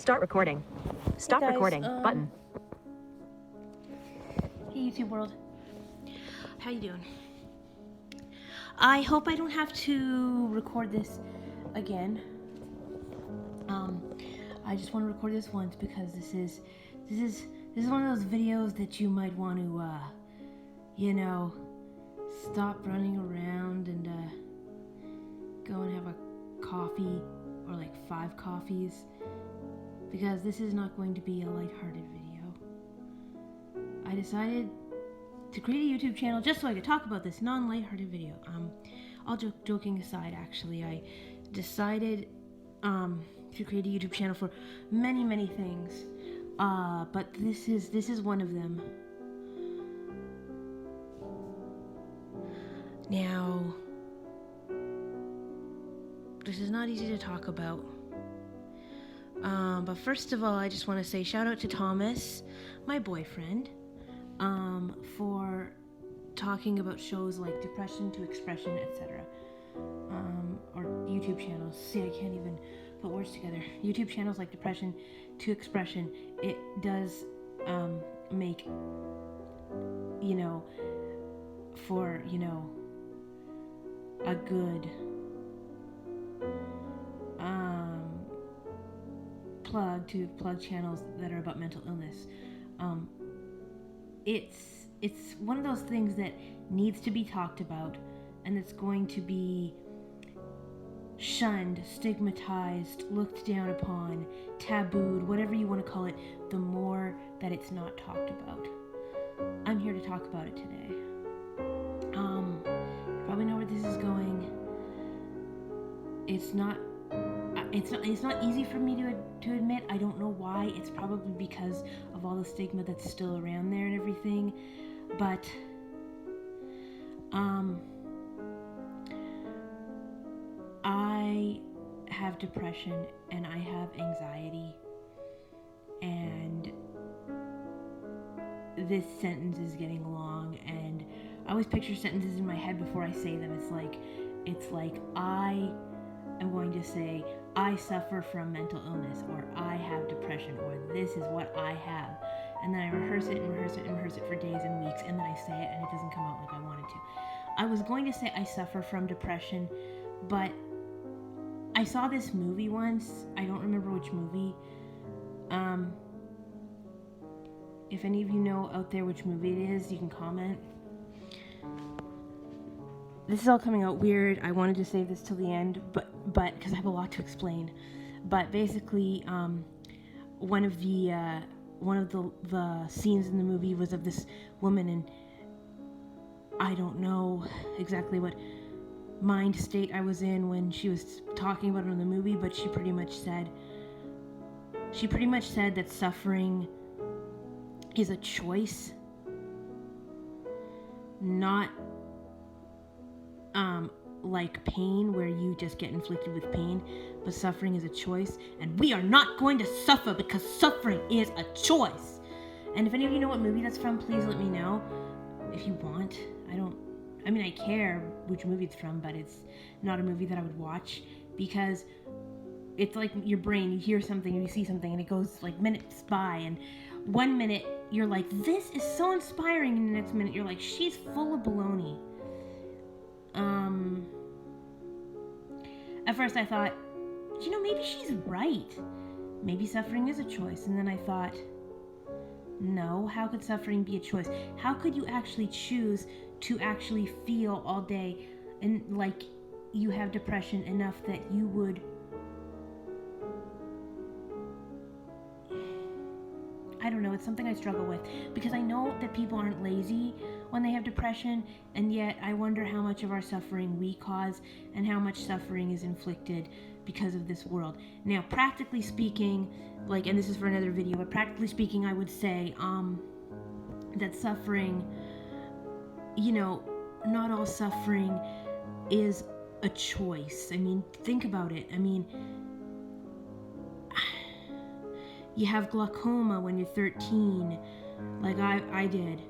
Start recording. Stop Hey guys, recording. Button. Hey YouTube world. How you doing? I hope I don't have to record this again. I just want to record this once because this is one of those videos that you might want to stop running around and go and have a coffee or like 5 coffees, because this is not going to be a lighthearted video. I decided to create a YouTube channel just so I could talk about this non-lighthearted video. All joking aside, actually, I decided to create a YouTube channel for many things, but this is one of them. Now, this is not easy to talk about. But first of all, I just want to say shout out to Thomas, my boyfriend, for talking about shows like Depression to Expression, etc. Or YouTube channels. See, I can't even put words together. YouTube channels like Depression to Expression. It does make, for, a good plug channels that are about mental illness. It's one of those things that needs to be talked about, and it's going to be shunned, stigmatized, looked down upon, tabooed, whatever you want to call it, the more that it's not talked about. I'm here to talk about it today. You probably know where this is going. It's not easy for me to admit. I don't know why. It's probably because of all the stigma that's still around there and everything. But I have depression and I have anxiety, and this sentence is getting long, and I always picture sentences in my head before I say them. It's like I am going to say, I suffer from mental illness, or I have depression, or this is what I have. And then I rehearse it for days and weeks, and then I say it and it doesn't come out like I wanted to. I was going to say I suffer from depression, but I saw this movie once. I don't remember which movie. If any of you know out there which movie it is, you can comment. This is all coming out weird. I wanted to save this till the end, but because I have a lot to explain. But basically, one of the scenes in the movie was of this woman, and I don't know exactly what mind state I was in when she was talking about it in the movie, but she pretty much said that suffering is a choice, not like pain, where you just get inflicted with pain, but suffering is a choice, and we are not going to suffer because suffering is a choice. And if any of you know what movie that's from, please let me know if you want. I care which movie it's from, but it's not a movie that I would watch, because it's like your brain, you hear something and you see something and it goes like minutes by, and 1 minute you're like, this is so inspiring, and the next minute you're like, she's full of baloney. At first I thought, maybe she's right. Maybe suffering is a choice. And then I thought, no, how could suffering be a choice? How could you actually choose to actually feel all day and like you have depression enough that you would, I don't know, it's something I struggle with, because I know that people aren't lazy when they have depression, and yet I wonder how much of our suffering we cause and how much suffering is inflicted because of this world. Now, practically speaking, and this is for another video, but practically speaking, I would say that suffering, not all suffering is a choice. Think about it. You have glaucoma when you're 13, like I did.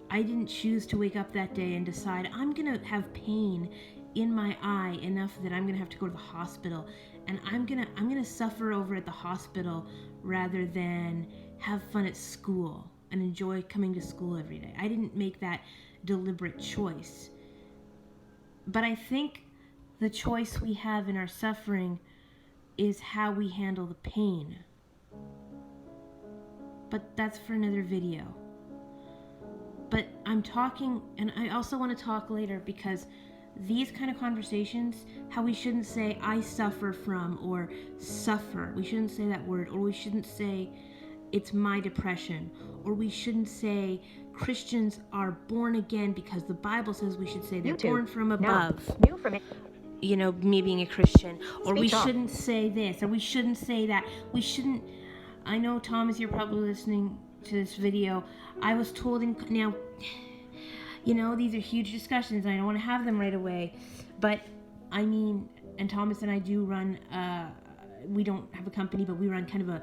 I didn't choose to wake up that day and decide I'm gonna have pain in my eye enough that I'm gonna have to go to the hospital and I'm gonna suffer over at the hospital rather than have fun at school and enjoy coming to school every day. I didn't make that deliberate choice. But I think the choice we have in our suffering is how we handle the pain. But that's for another video. But I'm talking, and I also want to talk later, because these kind of conversations, how we shouldn't say I suffer from or suffer. We shouldn't say that word, or we shouldn't say it's my depression, or we shouldn't say Christians are born again because the Bible says we should say they're born from above. New from it. You know, me being a Christian, or we Speech off. shouldn't say this, or we shouldn't say that. We shouldn't. I know, Thomas, you're probably listening to this video. I was told now, you know, these are huge discussions, and I don't want to have them right away. But I mean, and Thomas and I do run. We don't have a company, but we run kind of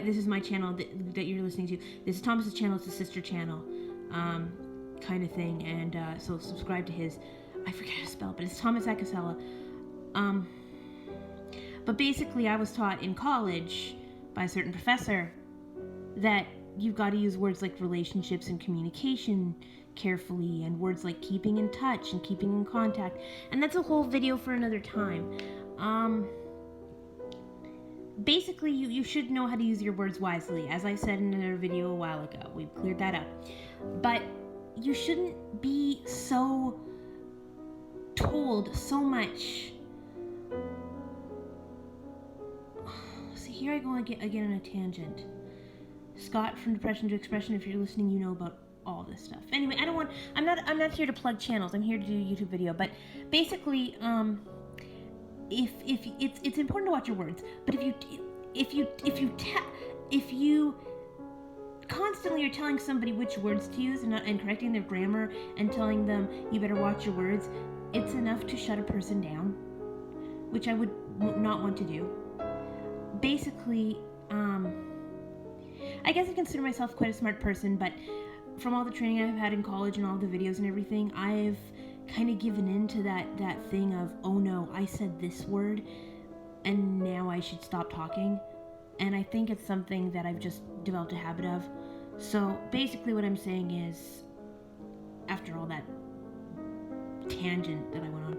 this is my channel that you're listening to. This is Thomas's channel. It's a sister channel, kind of thing. And so subscribe to his. I forget how to spell it, but it's Thomas Akasela. But basically, I was taught in college by a certain professor that you've got to use words like relationships and communication carefully, and words like keeping in touch and keeping in contact. And that's a whole video for another time. Basically, you should know how to use your words wisely. As I said in another video a while ago, we've cleared that up. But you shouldn't be so told so much. See, here I go again on a tangent. Scott from Depression to Expression, if you're listening, you know about all this stuff. Anyway, I'm not here to plug channels. I'm here to do a YouTube video. But basically, if it's important to watch your words. But if you constantly are telling somebody which words to use and correcting their grammar and telling them you better watch your words, it's enough to shut a person down, which I would not want to do. Basically, I guess I consider myself quite a smart person, but from all the training I've had in college and all the videos and everything, I've kind of given in to that thing of, oh no, I said this word, and now I should stop talking. And I think it's something that I've just developed a habit of. So basically what I'm saying is, after all that tangent that I went on,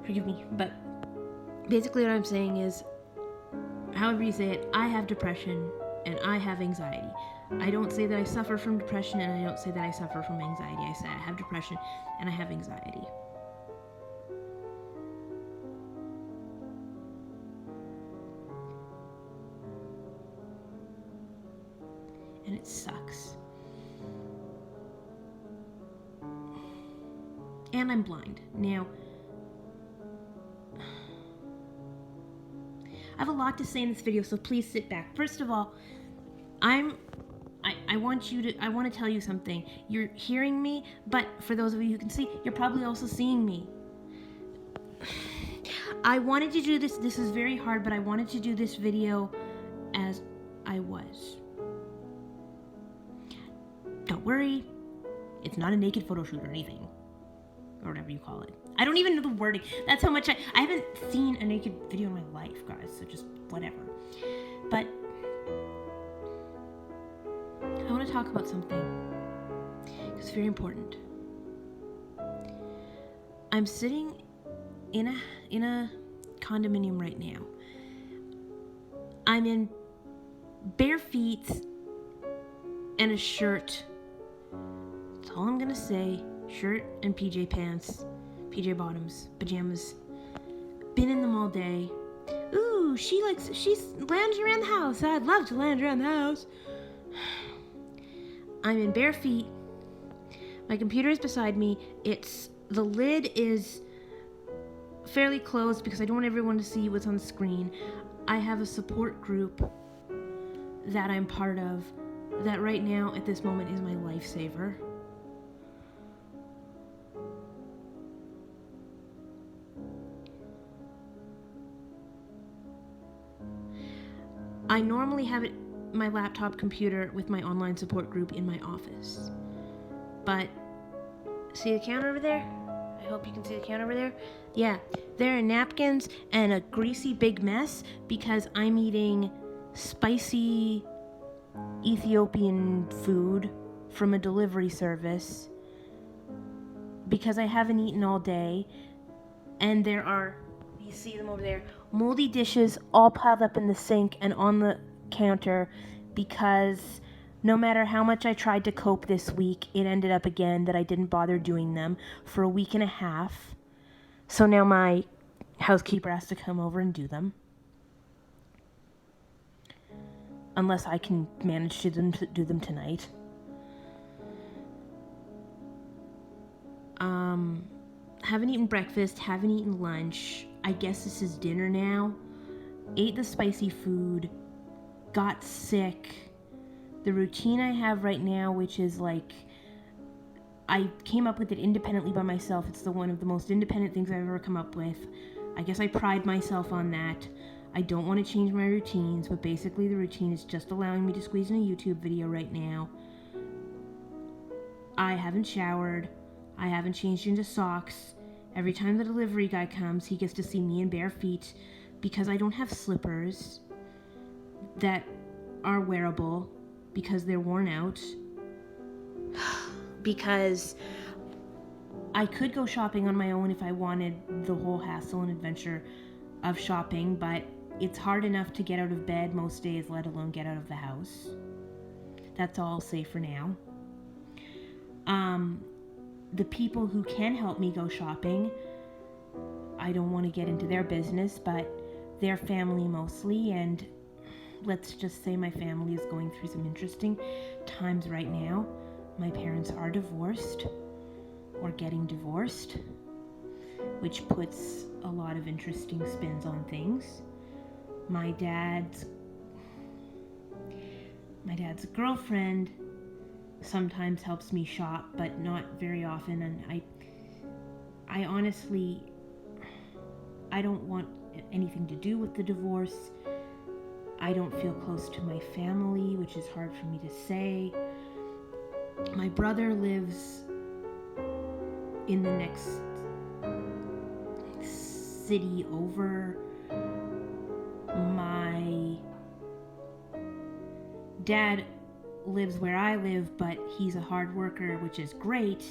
forgive me, but basically what I'm saying is, however you say it, I have depression and I have anxiety. I don't say that I suffer from depression, and I don't say that I suffer from anxiety. I say I have depression and I have anxiety. And it sucks. And I'm blind. Now, I have a lot to say in this video, so please sit back. First of all, I want to tell you something. You're hearing me, but for those of you who can see, you're probably also seeing me. I wanted to do this. This is very hard, but I wanted to do this video as I was. Don't worry. It's not a naked photo shoot or anything. Or whatever you call it. I don't even know the wording. That's how much I haven't seen a naked video in my life, guys. So just whatever. But I want to talk about something. It's very important. I'm sitting in a condominium right now. I'm in bare feet and a shirt. That's all I'm gonna say. Shirt and PJ pants, PJ bottoms, pajamas. Been in them all day. Ooh, she's lounging around the house. I'd love to lounge around the house. I'm in bare feet. My computer is beside me. The lid is fairly closed because I don't want everyone to see what's on the screen. I have a support group that I'm part of that right now at this moment is my lifesaver. I normally have my laptop computer with my online support group in my office. But see the counter over there? I I hope you can see the counter over there. Yeah, there are napkins and a greasy big mess because I'm eating spicy Ethiopian food from a delivery service because I haven't eaten all day. And there are, you see them over there, moldy dishes all piled up in the sink and on the counter because no matter how much I tried to cope this week, it ended up again that I didn't bother doing them for a week and a half. So now my housekeeper has to come over and do them. Unless I can manage to do them tonight. Haven't eaten breakfast, haven't eaten lunch. I guess this is dinner now. Ate the spicy food, got sick. The routine I have right now, which is like, I came up with it independently by myself. It's one of the most independent things I've ever come up with. I guess I pride myself on that. I don't want to change my routines, but basically the routine is just allowing me to squeeze in a YouTube video right now. I haven't showered. I haven't changed into socks. Every time the delivery guy comes, he gets to see me in bare feet because I don't have slippers that are wearable because they're worn out. Because I could go shopping on my own if I wanted the whole hassle and adventure of shopping, but it's hard enough to get out of bed most days, let alone get out of the house. That's all I'll say for now. The people who can help me go shopping, I don't want to get into their business, but they're family mostly, and let's just say my family is going through some interesting times right now. My parents are divorced, or getting divorced, which puts a lot of interesting spins on things. My dad's girlfriend sometimes helps me shop, but not very often, and I honestly, I don't want anything to do with the divorce. I don't feel close to my family, which is hard for me to say. My brother lives in the next city over. My dad lives where I live, but he's a hard worker, which is great,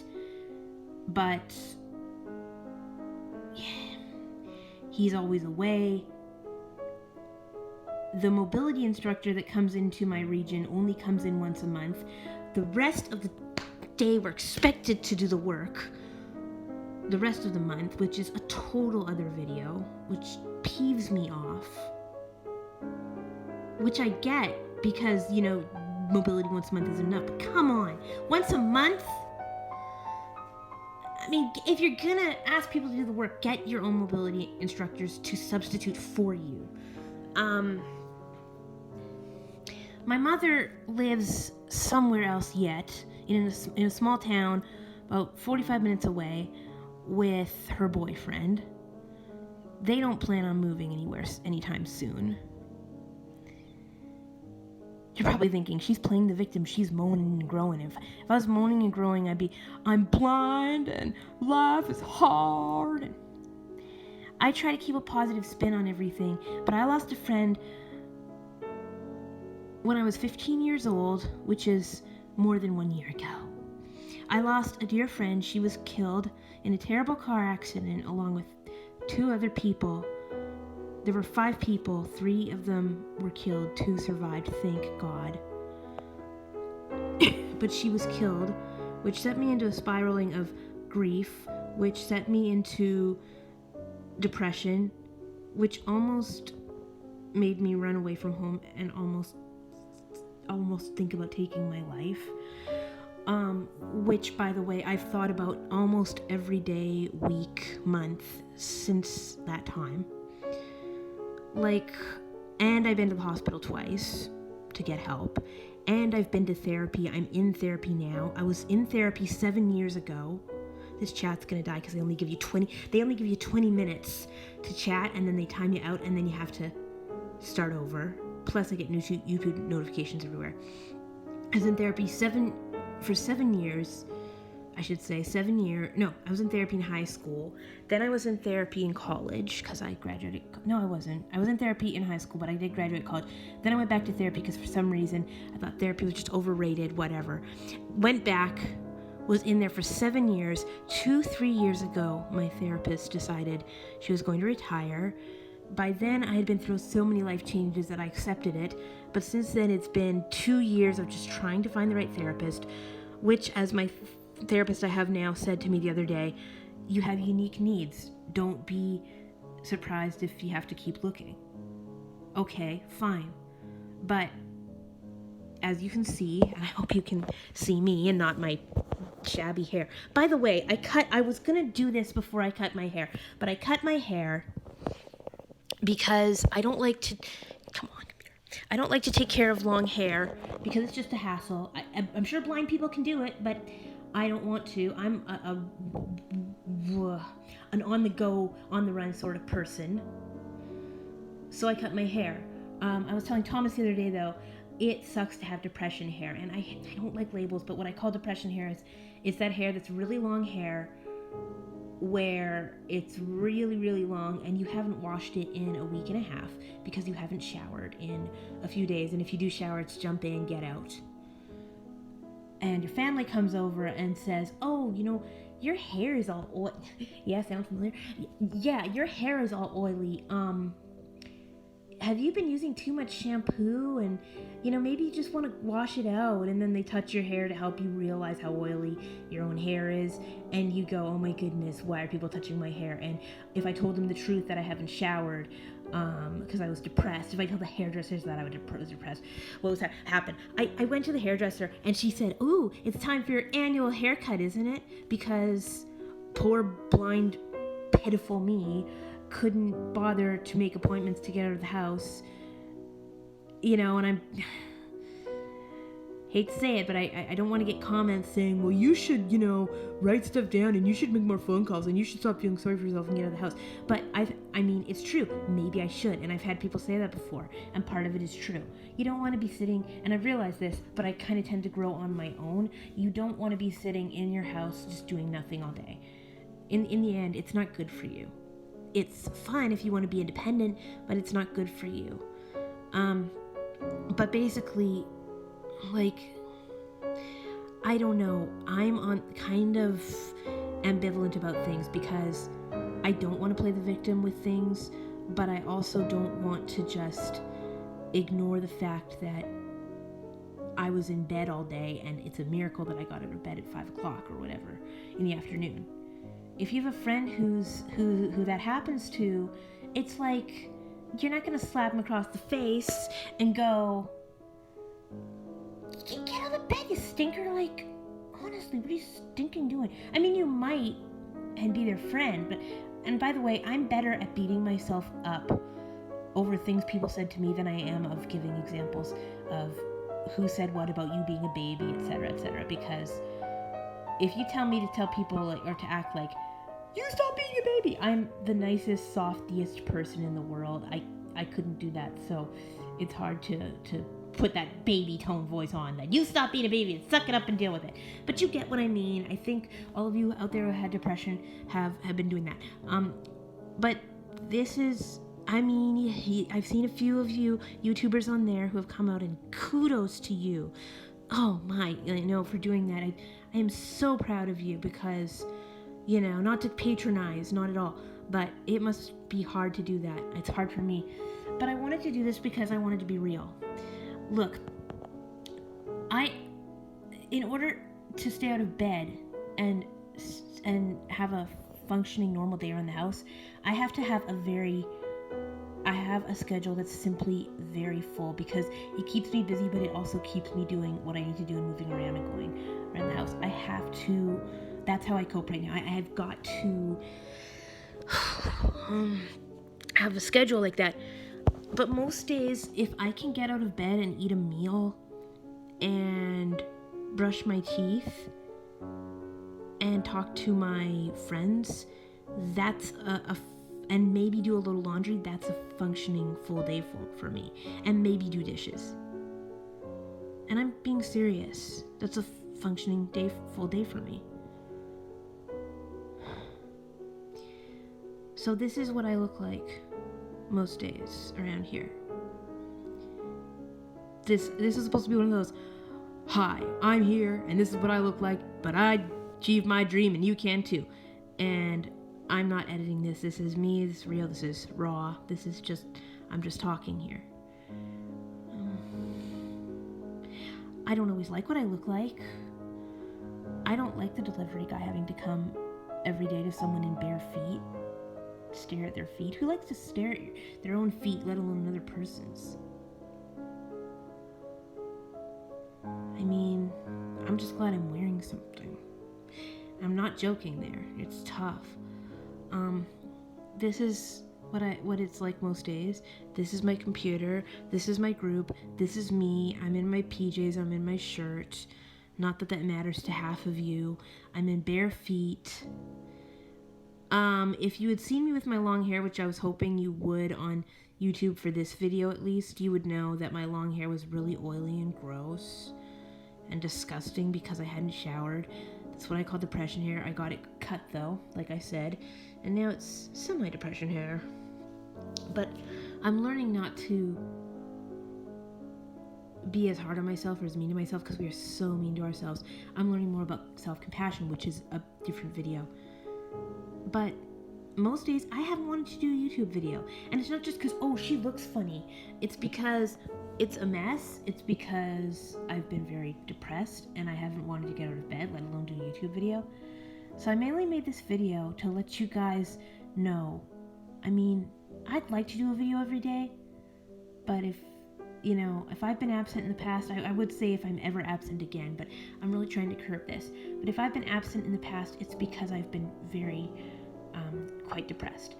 but he's always away. The mobility instructor that comes into my region only comes in once a month. The rest of the day we're expected to do the work the rest of the month, which is a total other video, which peeves me off. Which I get because, mobility once a month isn't enough. But come on, once a month? I mean, if you're gonna ask people to do the work, get your own mobility instructors to substitute for you. My mother lives somewhere else yet, in a small town about 45 minutes away with her boyfriend. They don't plan on moving anywhere anytime soon. You're probably thinking, she's playing the victim, she's moaning and groaning. If I was moaning and groaning, I'd be, I'm blind and life is hard. And I try to keep a positive spin on everything, but I lost a friend when I was 15 years old, which is more than 1 year ago. I lost a dear friend. She was killed in a terrible car accident along with 2 other people. There were 5 people, 3 of them were killed, 2 survived, thank God. But she was killed, which set me into a spiraling of grief, which set me into depression, which almost made me run away from home and almost think about taking my life. Which, by the way, I've thought about almost every day, week, month since that time. And I've been to the hospital twice to get help. And I've been to therapy. I'm in therapy now. I was in therapy 7 years ago. This chat's gonna die because they only give you 20 minutes to chat, and then they time you out, and then you have to start over. Plus I get new YouTube notifications everywhere. I was in therapy for 7 years. I should say 7 years. No, I was in therapy in high school. Then I was in therapy in college because I graduated. No, I wasn't. I was in therapy in high school, but I did graduate college. Then I went back to therapy because for some reason I thought therapy was just overrated, whatever. Went back, was in there for 7 years. 2-3 years ago, my therapist decided she was going to retire. By then, I had been through so many life changes that I accepted it. But since then, it's been 2 years of just trying to find the right therapist, which, as my therapist I have now said to me the other day, you have unique needs. Don't be surprised if you have to keep looking. Okay, fine. But as you can see, and I hope you can see me and not my shabby hair. By the way, I was going to do this before I cut my hair, but I cut my hair because I don't like to, I don't like to take care of long hair because it's just a hassle. I'm sure blind people can do it, but I don't want to. I'm an on-the-go, on-the-run sort of person. So I cut my hair. I was telling Thomas the other day, though, it sucks to have depression hair. And I don't like labels, but what I call depression hair is that hair that's really long hair where it's really, really long and you haven't washed it in a week and a half because you haven't showered in a few days. And if you do shower, it's jump in, get out. And your family comes over and says, oh, your hair is all oily. Yeah, sounds familiar? Yeah, your hair is all oily. Have you been using too much shampoo? And, maybe you just want to wash it out. And then they touch your hair to help you realize how oily your own hair is. And you go, oh my goodness, why are people touching my hair? And if I told them the truth that I haven't showered, because I was depressed. If I told the hairdressers that I was depressed, what was happen? I went to the hairdresser and she said, ooh, it's time for your annual haircut, isn't it? Because poor, blind, pitiful me couldn't bother to make appointments to get out of the house. And I'm hate to say it, but I don't want to get comments saying, well, you should, write stuff down and you should make more phone calls and you should stop feeling sorry for yourself and get out of the house. But it's true. Maybe I should. And I've had people say that before. And part of it is true. You don't want to be sitting, and I've realized this, but I kind of tend to grow on my own. You don't want to be sitting in your house just doing nothing all day. In the end, it's not good for you. It's fine if you want to be independent, but it's not good for you. But basically, I don't know. I'm on kind of ambivalent about things because I don't want to play the victim with things, but I also don't want to just ignore the fact that I was in bed all day and it's a miracle that I got out of bed at 5 o'clock or whatever in the afternoon. If you have a friend who that happens to, it's like you're not going to slap them across the face and go, get out of bed, you stinker. Like, honestly, what are you stinking doing? I mean, you might and be their friend, and by the way, I'm better at beating myself up over things people said to me than I am of giving examples of who said what about you being a baby, etc., because if you tell me to tell people or to act like you stop being a baby, I'm the nicest, softiest person in the world. I couldn't do that, so it's hard to put that baby tone voice on that you stop being a baby and suck it up and deal with it. But you get what I mean. I think all of you out there who had depression have been doing that. But this is, I've seen a few of you YouTubers on there who have come out, and kudos to you. Oh my, for doing that. I am so proud of you because, not to patronize, not at all, but it must be hard to do that. It's hard for me. But I wanted to do this because I wanted to be real. Look, in order to stay out of bed and have a functioning normal day around the house, I have a schedule that's simply very full because it keeps me busy, but it also keeps me doing what I need to do and moving around and going around the house. That's how I cope right now. I have got to have a schedule like that. But most days, if I can get out of bed and eat a meal and brush my teeth and talk to my friends, that's and maybe do a little laundry, that's a functioning full day for me. And maybe do dishes. And I'm being serious. That's a functioning full day for me. So this is what I look like most days around here. This is supposed to be one of those, hi, I'm here, and this is what I look like, but I achieved my dream, and you can too. And I'm not editing this. This is me. This is real. This is raw. This is just, I'm just talking here. I don't always like what I look like. I don't like the delivery guy having to come every day to someone in bare feet, stare at their feet. Who likes to stare at their own feet, let alone another person's? I mean, I'm just glad I'm wearing something. I'm not joking there. It's tough. This is what it's like most days. This is my computer. This is my group. This is me. I'm in my PJs. I'm in my shirt. Not that matters to half of you. I'm in bare feet. If you had seen me with my long hair, which I was hoping you would on YouTube for this video at least, you would know that my long hair was really oily and gross and disgusting because I hadn't showered. That's what I call depression hair. I got it cut though, like I said, and now it's semi-depression hair. But I'm learning not to be as hard on myself or as mean to myself because we are so mean to ourselves. I'm learning more about self-compassion, which is a different video. But most days I haven't wanted to do a YouTube video. And it's not just because, oh, she looks funny. It's because it's a mess. It's because I've been very depressed and I haven't wanted to get out of bed, let alone do a YouTube video. So I mainly made this video to let you guys know. I mean, I'd like to do a video every day, but if I've been absent in the past, I would say if I'm ever absent again, but I'm really trying to curb this. But if I've been absent in the past, it's because I've been very, quite depressed.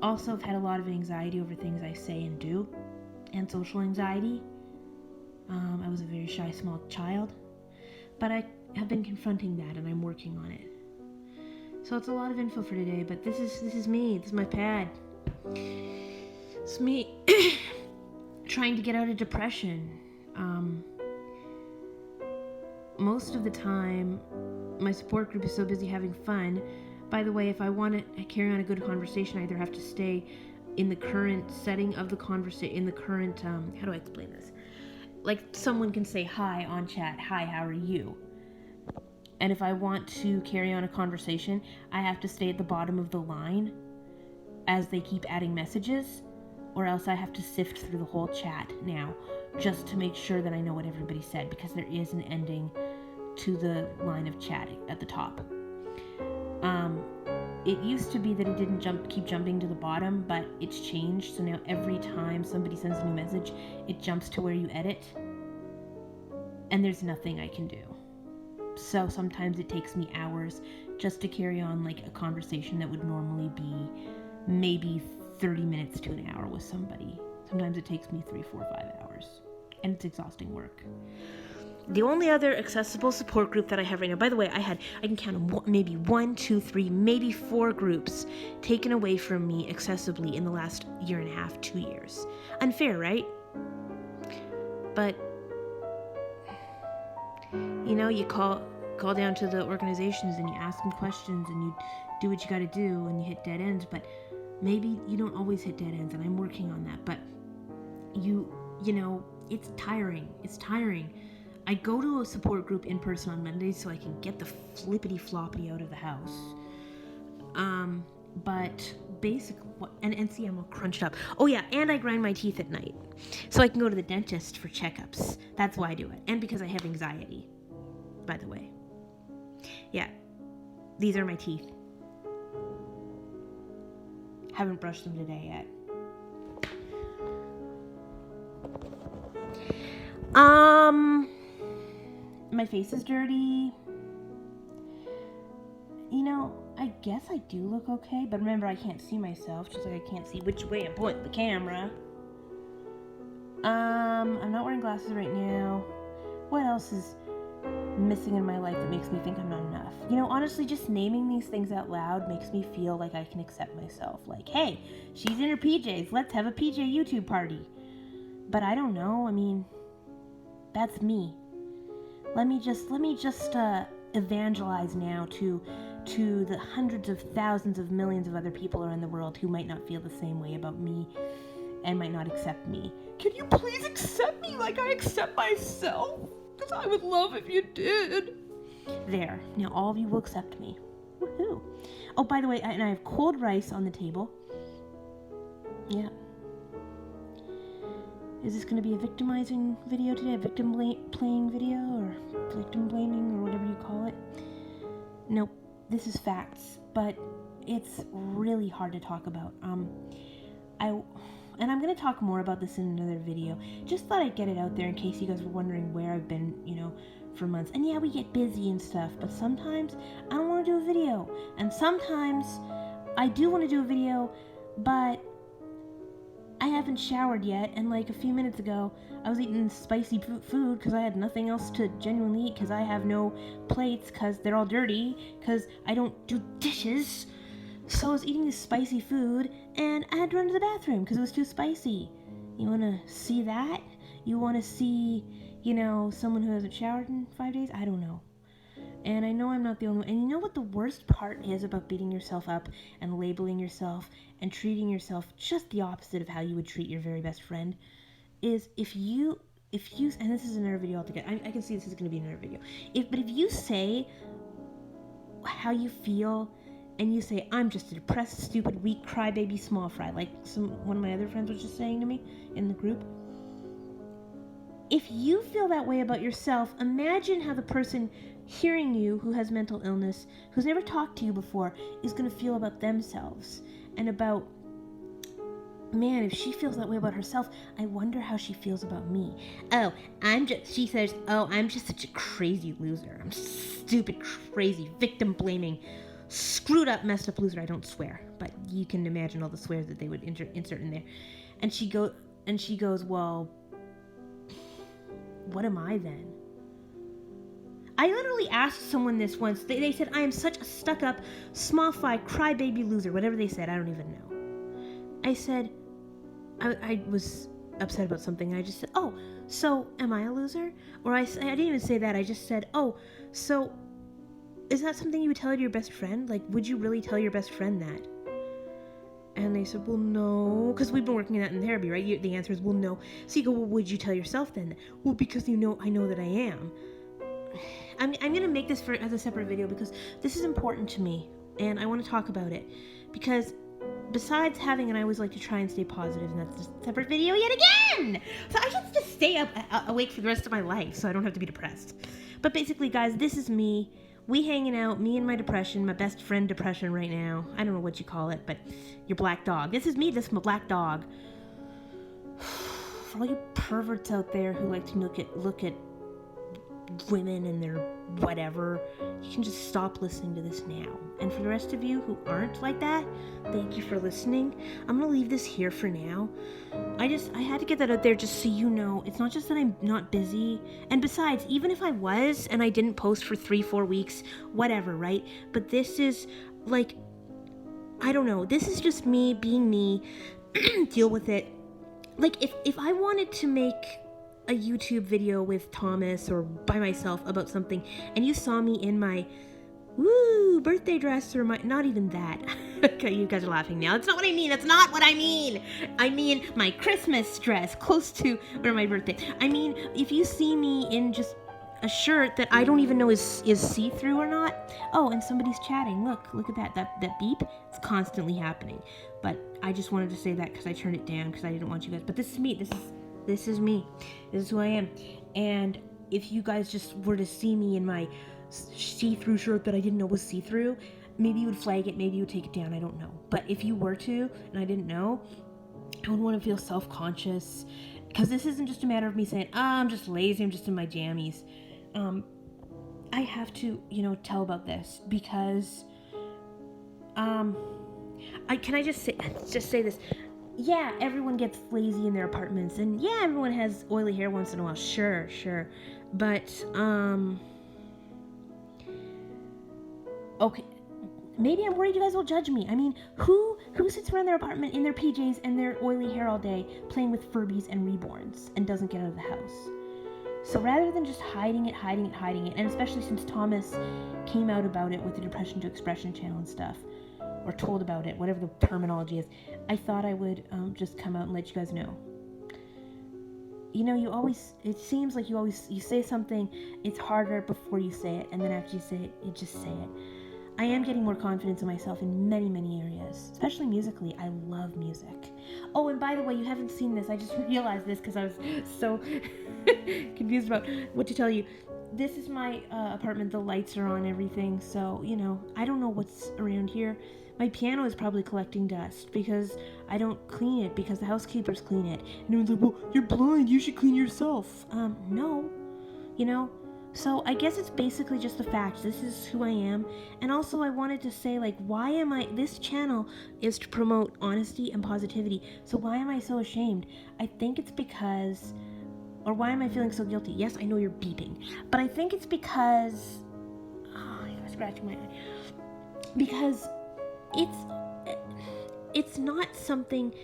Also, I've had a lot of anxiety over things I say and do, and social anxiety. I was a very shy, small child, but I have been confronting that, and I'm working on it. So it's a lot of info for today, but this is me. This is my pad. It's me trying to get out of depression. Most of the time, my support group is so busy having fun. By the way, if I want to carry on a good conversation, I either have to stay in the current setting of the conversation, in the current, how do I explain this? Like, someone can say hi on chat, hi, how are you? And if I want to carry on a conversation, I have to stay at the bottom of the line as they keep adding messages, or else I have to sift through the whole chat now just to make sure that I know what everybody said, because there is an ending to the line of chat at the top. It used to be that it didn't keep jumping to the bottom, but it's changed. So now every time somebody sends a new message, it jumps to where you edit, and there's nothing I can do. So sometimes it takes me hours just to carry on like a conversation that would normally be maybe 30 minutes to an hour with somebody. Sometimes it takes me 3, 4, 5 hours, and it's exhausting work. The only other accessible support group that I have right now, by the way, I can count them, maybe 1, 2, 3, maybe 4 groups taken away from me accessibly in the last 1.5 years, 2 years. Unfair, right? But, you call down to the organizations and you ask them questions and you do what you gotta do and you hit dead ends, but maybe you don't always hit dead ends, and I'm working on that, but it's tiring. It's tiring. I go to a support group in person on Mondays so I can get the flippity floppity out of the house. But basically, and see, I'm all crunched up. Oh yeah, and I grind my teeth at night so I can go to the dentist for checkups. That's why I do it, and because I have anxiety, by the way. Yeah, these are my teeth. Haven't brushed them today yet. My face is dirty. I guess I do look okay, but remember, I can't see myself, just like I can't see which way I'm pointing the camera. I'm not wearing glasses right now. What else is missing in my life that makes me think I'm not enough? Honestly, just naming these things out loud makes me feel like I can accept myself. Like, hey, she's in her PJs. Let's have a PJ YouTube party. But I don't know. I mean, that's me. Let me just evangelize now to to the hundreds of thousands of millions of other people around the world who might not feel the same way about me and might not accept me. Can you please accept me like I accept myself? Because I would love if you did. There. Now all of you will accept me. Woohoo. Oh, by the way, I have cold rice on the table. Yeah. Is this going to be a victimizing video today? A victim playing video? Or victim blaming? Or whatever you call it? Nope. This is facts. But it's really hard to talk about. And I'm going to talk more about this in another video. Just thought I'd get it out there in case you guys were wondering where I've been, for months. And yeah, we get busy and stuff, but sometimes I don't want to do a video. And sometimes I do want to do a video, but I haven't showered yet. And like a few minutes ago, I was eating spicy food because I had nothing else to genuinely eat because I have no plates because they're all dirty because I don't do dishes. So I was eating this spicy food, and I had to run to the bathroom because it was too spicy. You want to see that? You want to see, someone who hasn't showered in 5 days? I don't know. And I know I'm not the only one. And you know what the worst part is about beating yourself up and labeling yourself and treating yourself just the opposite of how you would treat your very best friend? Is if you, and this is another video altogether. I can see this is going to be another video. But if you say how you feel, and you say, I'm just a depressed, stupid, weak, crybaby, small fry, like one of my other friends was just saying to me in the group. If you feel that way about yourself, imagine how the person hearing you who has mental illness, who's never talked to you before, is going to feel about themselves. And about, man, if she feels that way about herself, I wonder how she feels about me. She says, I'm just such a crazy loser. I'm stupid, crazy, victim blaming, screwed up, messed up loser. I don't swear, but you can imagine all the swears that they would insert in there. And she goes, well, what am I then? I literally asked someone this once. They said, I am such a stuck-up, small-fry, crybaby loser. Whatever they said, I don't even know. I said, I was upset about something. I just said, so am I a loser? Or I didn't even say that. I just said, so is that something you would tell to your best friend? Like, would you really tell your best friend that? And they said, well, no, because we've been working on that in therapy, right? The answer is, well, no. So you go, well, would you tell yourself then? Well, because I know that I am. I'm going to make this as a separate video because this is important to me, and I want to talk about it. Because besides having, and I always like to try and stay positive, and that's a separate video yet again! So I should just stay awake for the rest of my life so I don't have to be depressed. But basically, guys, this is me. We hanging out, me and my depression, my best friend depression right now. I don't know what you call it, but your black dog. This is me, this is my black dog. For all you perverts out there who like to look at women and their whatever, you can just stop listening to this now. And for the rest of you who aren't like that, thank you for listening. I'm gonna leave this here for now. I had to get that out there just so you know, it's not just that I'm not busy. And besides, even if I was and I didn't post for 3-4 weeks, whatever, right? But this is like, I don't know, this is just me being me. Deal with it. Like, if I wanted to make a YouTube video with Thomas or by myself about something, and you saw me in my birthday dress, or not even that. Okay, you guys are laughing now. That's not what I mean. That's not what I mean. I mean my Christmas dress, close to my birthday. I mean, if you see me in just a shirt that I don't even know is see-through or not. Oh, and somebody's chatting. Look at that. That beep. It's constantly happening. But I just wanted to say that because I turned it down because I didn't want you guys. But this is me. This is me. This is who I am. And if you guys just were to see me in my see-through shirt that I didn't know was see-through, maybe you would flag it, maybe you would take it down, I don't know. But if you were to, and I didn't know, I would want to feel self-conscious, because this isn't just a matter of me saying, I'm just lazy, I'm just in my jammies. I have to, tell about this, because, can I just say this? Yeah, everyone gets lazy in their apartments, and yeah, everyone has oily hair once in a while, sure, but, okay, maybe I'm worried you guys will judge me. I mean, who sits around their apartment in their PJs and their oily hair all day playing with Furbies and Reborns and doesn't get out of the house? So rather than just hiding it, and especially since Thomas came out about it with the Depression to Expression channel and stuff, or told about it, whatever the terminology is, I thought I would just come out and let you guys know. You know, it seems like you say something, it's harder before you say it, and then after you say it, you just say it. I am getting more confidence in myself in many, many areas, especially musically. I love music. Oh, and by the way, you haven't seen this. I just realized this because I was so confused about what to tell you. This is my apartment. The lights are on, everything. So, you know, I don't know what's around here. My piano is probably collecting dust because I don't clean it because the housekeepers clean it. And everyone's like, well, you're blind. You should clean yourself. No, you know. So I guess it's basically just the fact. This is who I am. And also I wanted to say, like, this channel is to promote honesty and positivity. So why am I so ashamed? I think it's because, or why am I feeling so guilty? Yes, I know you're beeping. But I think it's because, I'm scratching my head. Because it's not something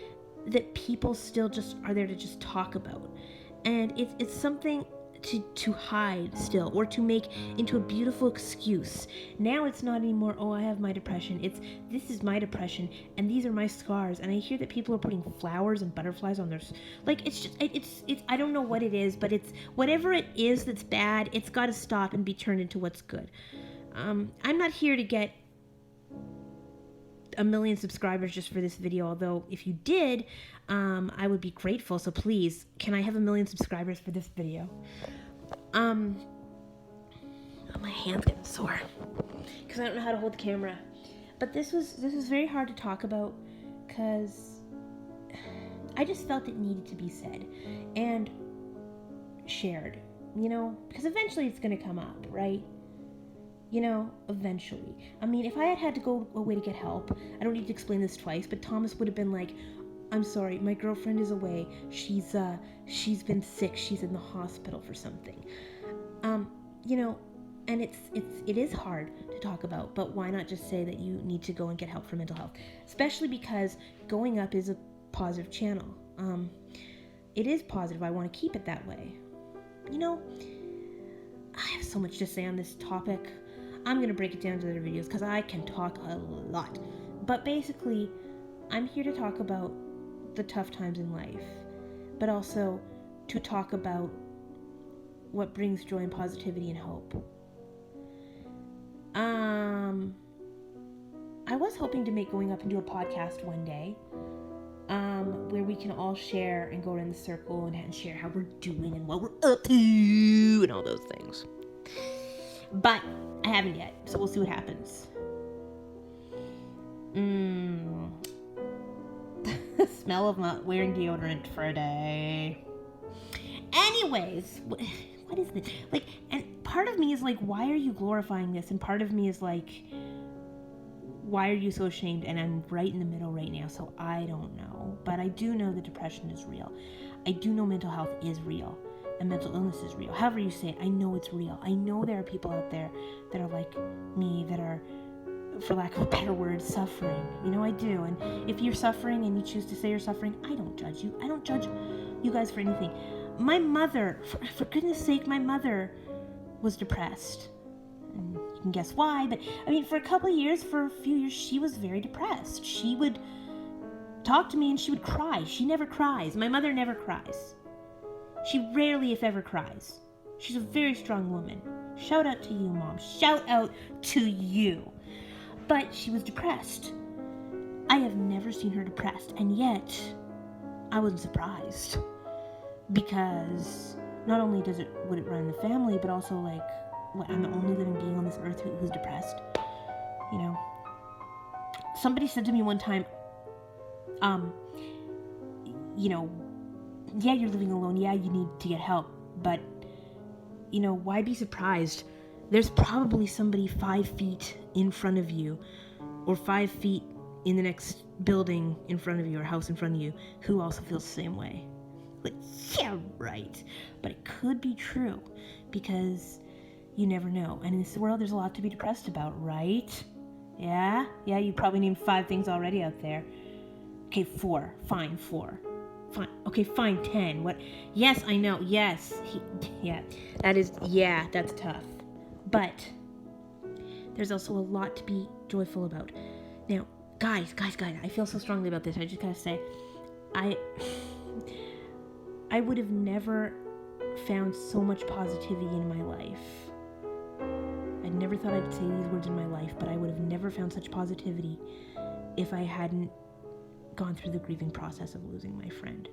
that people still just are there to just talk about. And it's something to hide still, or to make into a beautiful excuse. Now it's not anymore, oh, I have my depression. This is my depression, and these are my scars. And I hear that people are putting flowers and butterflies on their, like, it's I don't know what it is, but it's whatever it is that's bad, it's got to stop and be turned into what's good. I'm not here to get 1 million subscribers just for this video, although if you did, I would be grateful. So please, can I have 1 million subscribers for this video? My hand's getting sore because I don't know how to hold the camera. But this was very hard to talk about because I just felt it needed to be said and shared, you know, because eventually it's going to come up, right? You know, eventually. I mean, if I had to go away to get help, I don't need to explain this twice, but Thomas would have been like, I'm sorry, my girlfriend is away. She's been sick. She's in the hospital for something. You know, and it is hard to talk about, but why not just say that you need to go and get help for mental health? Especially because Going Up is a positive channel. It is positive. I want to keep it that way. You know, I have so much to say on this topic. I'm going to break it down to other videos because I can talk a lot. But basically, I'm here to talk about the tough times in life, but also to talk about what brings joy and positivity and hope. I was hoping to make Going Up into a podcast one day, where we can all share and go around the circle and share how we're doing and what we're up to and all those things. But I haven't yet, so we'll see what happens. The smell of not wearing deodorant for a day. Anyways, what is this? Like, and part of me is like, why are you glorifying this? And part of me is like, why are you so ashamed? And I'm right in the middle right now, so I don't know. But I do know that depression is real. I do know mental health is real. And mental illness is real. However you say it, I know it's real. I know there are people out there that are like me, that are, for lack of a better word, suffering. You know, I do. And if you're suffering and you choose to say you're suffering, I don't judge you. I don't judge you guys for anything. My mother, for goodness sake, my mother was depressed. And you can guess why, but I mean, for a few years, she was very depressed. She would talk to me and she would cry. She never cries. My mother never cries. She rarely, if ever, cries. She's a very strong woman. Shout out to you, Mom. Shout out to you. But she was depressed. I have never seen her depressed, and yet I wasn't surprised. Because not only would it run in the family, but also like, I'm the only living being on this earth who's depressed. You know? Somebody said to me one time, you know, yeah, you're living alone. Yeah, you need to get help. But, you know, why be surprised? There's probably somebody 5 feet in front of you, or 5 feet in the next building in front of you, or house in front of you, who also feels the same way. Like, yeah, right. But it could be true, because you never know. And in this world, there's a lot to be depressed about, right? Yeah? Yeah, you probably named 5 things already out there. Okay, 4. Fine, 4. fine. Okay, fine, 10. What? Yes, I know. Yes. That's tough. But there's also a lot to be joyful about. Now, guys, I feel so strongly about this. I just gotta say, I would have never found so much positivity in my life. I never thought I'd say these words in my life, but I would have never found such positivity if I hadn't gone through the grieving process of losing my friend.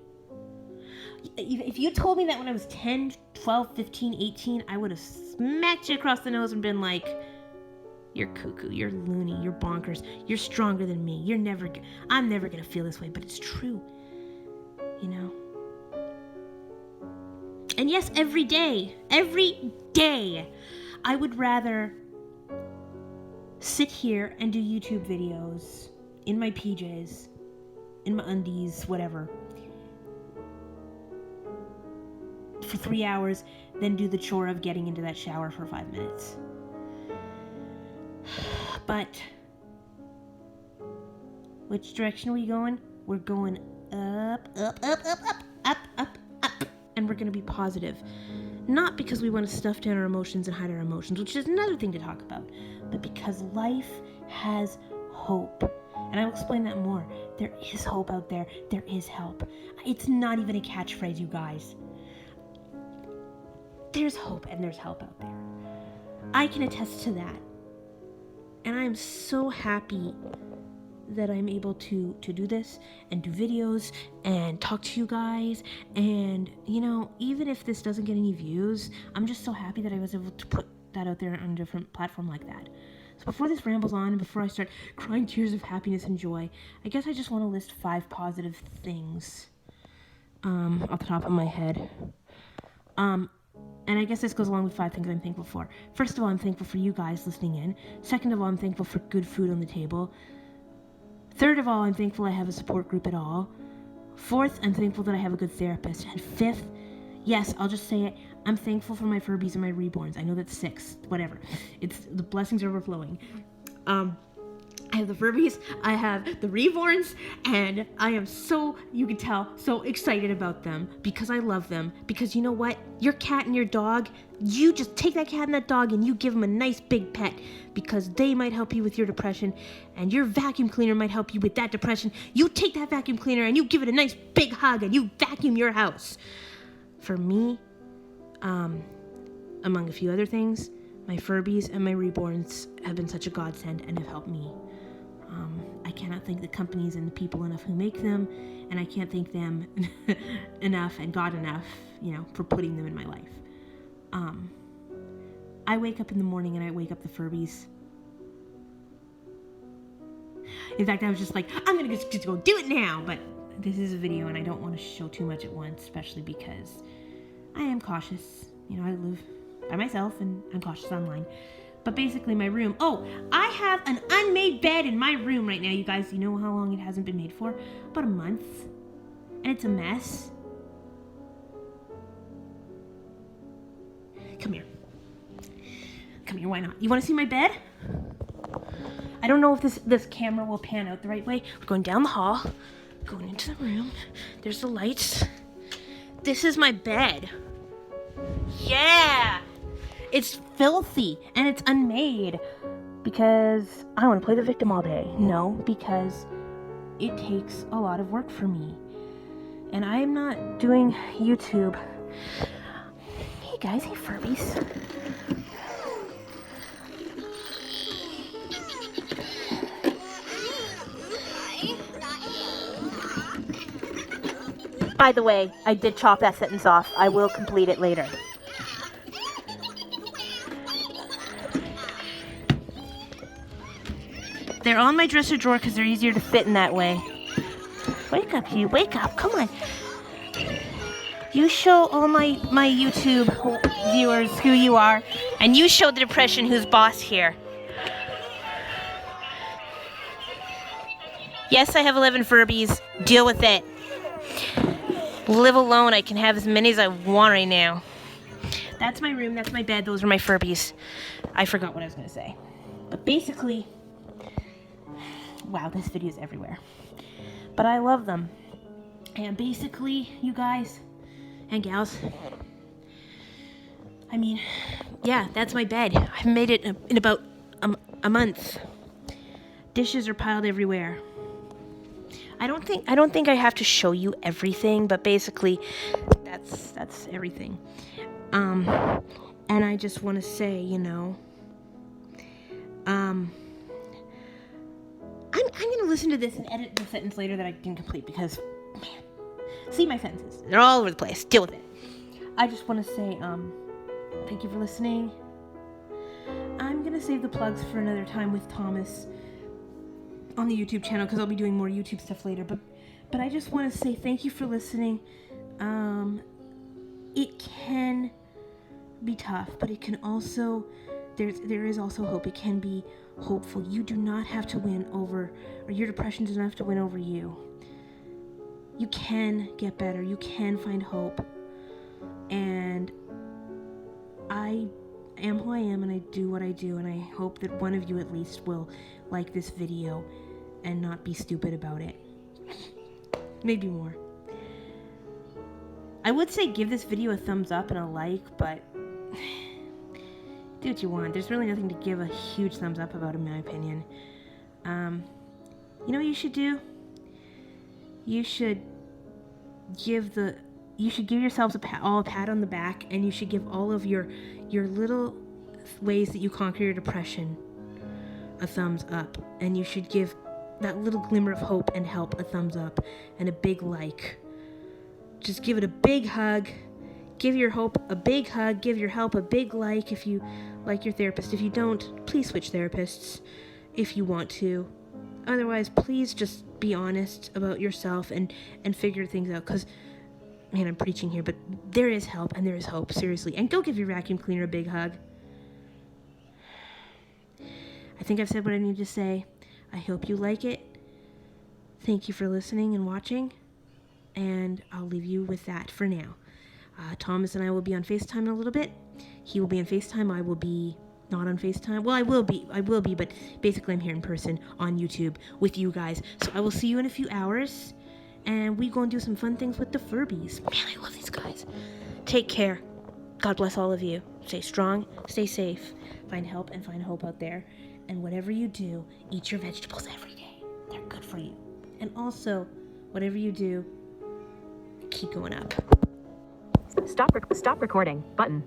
If you told me that when I was 10, 12, 15, 18, I would have smacked you across the nose and been like, you're cuckoo, you're loony, you're bonkers, you're stronger than me, I'm never gonna feel this way, but it's true, you know? And yes, every day, I would rather sit here and do YouTube videos in my PJs, in my undies, whatever, for 3 hours than do the chore of getting into that shower for 5 minutes. But which direction are we going? We're going up, and we're going to be positive. Not because we want to stuff down our emotions and hide our emotions, which is another thing to talk about, but because life has hope. And I will explain that more. There is hope out there. There is help. It's not even a catchphrase, you guys. There's hope and there's help out there. I can attest to that. And I'm so happy that I'm able to do this and do videos and talk to you guys. And, you know, even if this doesn't get any views, I'm just so happy that I was able to put that out there on a different platform like that. So before this rambles on and before I start crying tears of happiness and joy, I guess I just want to list 5 positive things off the top of my head. And I guess this goes along with 5 things I'm thankful for. First of all, I'm thankful for you guys listening in. Second of all, I'm thankful for good food on the table. Third of all, I'm thankful I have a support group at all. Fourth, I'm thankful that I have a good therapist. And fifth, yes, I'll just say it, I'm thankful for my Furbies and my reborns. I know that's 6, whatever. It's the blessings are overflowing. I have the Furbies, I have the reborns, and I am so, you can tell, so excited about them because I love them. Because you know what? Your cat and your dog, you just take that cat and that dog and you give them a nice big pet because they might help you with your depression, and your vacuum cleaner might help you with that depression. You take that vacuum cleaner and you give it a nice big hug and you vacuum your house. For me, among a few other things, my Furbies and my reborns have been such a godsend and have helped me. I cannot thank the companies and the people enough who make them, and I can't thank them enough and God enough, you know, for putting them in my life. I wake up in the morning and I wake up the Furbies. In fact, I was just like, I'm gonna just go do it now, but this is a video and I don't want to show too much at once, especially because I am cautious. You know, I live by myself and I'm cautious online. But basically my room, I have an unmade bed in my room right now, you guys. You know how long it hasn't been made for? About a month. And it's a mess. Come here, why not? You want to see my bed? I don't know if this camera will pan out the right way. We're going down the hall, going into the room. There's the lights. This is my bed. Yeah! It's filthy and it's unmade because I want to play the victim all day. No, because it takes a lot of work for me. And I'm not doing YouTube. Hey guys, hey Furbies. By the way, I did chop that sentence off. I will complete it later. They're on my dresser drawer because they're easier to fit in that way. Wake up, you. Wake up. Come on. You show all my YouTube viewers who you are, and you show the depression who's boss here. Yes, I have 11 Furbies. Deal with it. Live alone. I can have as many as I want right now. That's my room. That's my bed. Those are my Furbies. I forgot what I was going to say. But basically... Wow, this video is everywhere. But I love them. And basically, you guys and gals, I mean, yeah, that's my bed. I've made it in about a month. Dishes are piled everywhere. I don't think I have to show you everything, but basically, that's everything. And I just want to say, I'm gonna listen to this and edit the sentence later that I didn't complete because, man, see my sentences, they're all over the place. Deal with it. I just want to say, thank you for listening. I'm gonna save the plugs for another time with Thomas on the YouTube channel because I'll be doing more YouTube stuff later. But I just want to say thank you for listening. It can be tough, but it can also there is also hope. It can be hopeful. You do not have to win over, or your depression does not have to win over you. You can get better. You can find hope. And I am who I am, and I do what I do, and I hope that one of you at least will like this video and not be stupid about it. Maybe more. I would say give this video a thumbs up and a like, but do what you want. There's really nothing to give a huge thumbs up about, in my opinion. You know what you should do? You should give yourselves a pat on the back, and you should give all of your little ways that you conquer your depression a thumbs up, and you should give that little glimmer of hope and help a thumbs up and a big like. Just give it a big hug. Give your hope a big hug. Give your help a big like if you like your therapist. If you don't, please switch therapists if you want to. Otherwise, please just be honest about yourself and figure things out. Because, man, I'm preaching here, but there is help and there is hope, seriously. And go give your vacuum cleaner a big hug. I think I've said what I need to say. I hope you like it. Thank you for listening and watching. And I'll leave you with that for now. Thomas and I will be on FaceTime in a little bit. He will be on FaceTime. I will be not on FaceTime. Well, I will be, but basically I'm here in person on YouTube with you guys. So I will see you in a few hours. And we go and do some fun things with the Furbies. Man, I love these guys. Take care. God bless all of you. Stay strong. Stay safe. Find help and find hope out there. And whatever you do, eat your vegetables every day. They're good for you. And also, whatever you do, keep going up. Stop recording button.